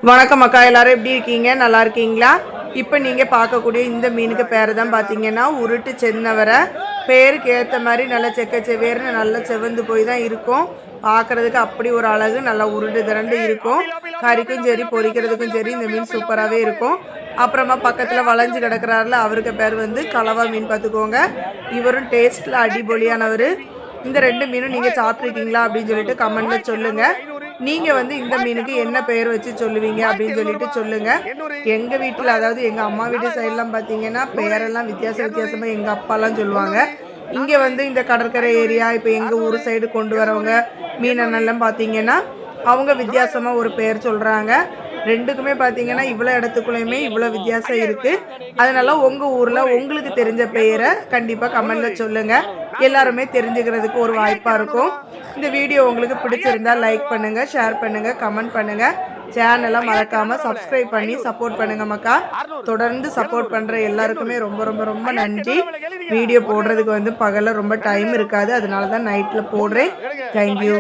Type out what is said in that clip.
வணக்கம் அக்கா, எல்லாரும் எப்படி இருக்கீங்க? நல்லா இருக்கீங்களா? இப்போ நீங்கள் பார்க்கக்கூடிய இந்த மீனுக்கு பேர் தான் பார்த்தீங்கன்னா உருட்டு சென்னவரை. பேருக்கு ஏற்ற மாதிரி நல்லா செக்க செவேர்னு நல்லா செவந்து போய் தான் இருக்கும். பார்க்குறதுக்கு அப்படி ஒரு அழகு, நல்லா உருண்டு திரண்டு இருக்கும். கறிக்கும் சரி பொரிக்கிறதுக்கும் சரி இந்த மீன் சூப்பராகவே இருக்கும். அப்புறமா பக்கத்தில் வளைஞ்சு கிடக்கிறாருல, அவருக்கு பேர் வந்து கலவா மீன். பார்த்துக்கோங்க, இவரும் டேஸ்ட்டில் அடிபொலியானவர். இந்த ரெண்டு மீனும் நீங்கள் சாப்பிட்ருக்கீங்களா அப்படின்னு சொல்லிட்டு கமெண்ட்டில் சொல்லுங்கள். நீங்கள் வந்து இந்த மீனுக்கு என்ன பெயர் வச்சு சொல்லுவீங்க அப்படின்னு சொல்லிட்டு சொல்லுங்கள். எங்கள் வீட்டில், அதாவது எங்கள் அம்மா வீட்டு சைட்லாம் பார்த்தீங்கன்னா பெயரெல்லாம் வித்தியாசமாக எங்கள் அப்பாலாம் சொல்லுவாங்க. இங்கே வந்து இந்த கடற்கரை ஏரியா, இப்போ எங்கள் ஊர் சைடு கொண்டு வரவங்க மீனெல்லாம் பார்த்தீங்கன்னா அவங்க வித்தியாசமாக ஒரு பெயர் சொல்கிறாங்க. ரெண்டுக்குமே பார்த்தீங்கன்னா இவ்வளோ இடத்துக்குள்ளேயுமே இவ்வளோ வித்தியாசம் இருக்குது. அதனால உங்கள் ஊரில் உங்களுக்கு தெரிஞ்ச பெயரை கண்டிப்பாக கமெண்டில் சொல்லுங்கள். எல்லாருமே தெரிஞ்சுக்கிறதுக்கு ஒரு வாய்ப்பாக இருக்கும். இந்த வீடியோ உங்களுக்கு பிடிச்சிருந்தா லைக் பண்ணுங்கள், ஷேர் பண்ணுங்கள், கமெண்ட் பண்ணுங்கள். சேனலை மறக்காமல் சப்ஸ்கிரைப் பண்ணி சப்போர்ட் பண்ணுங்க மக்கா. தொடர்ந்து சப்போர்ட் பண்ணுற எல்லாருக்குமே ரொம்ப ரொம்ப ரொம்ப நன்றி. வீடியோ போடுறதுக்கு வந்து பகலில் ரொம்ப டைம் இருக்காது, அதனால தான் நைட்டில் போடுறேன். தேங்க்யூ.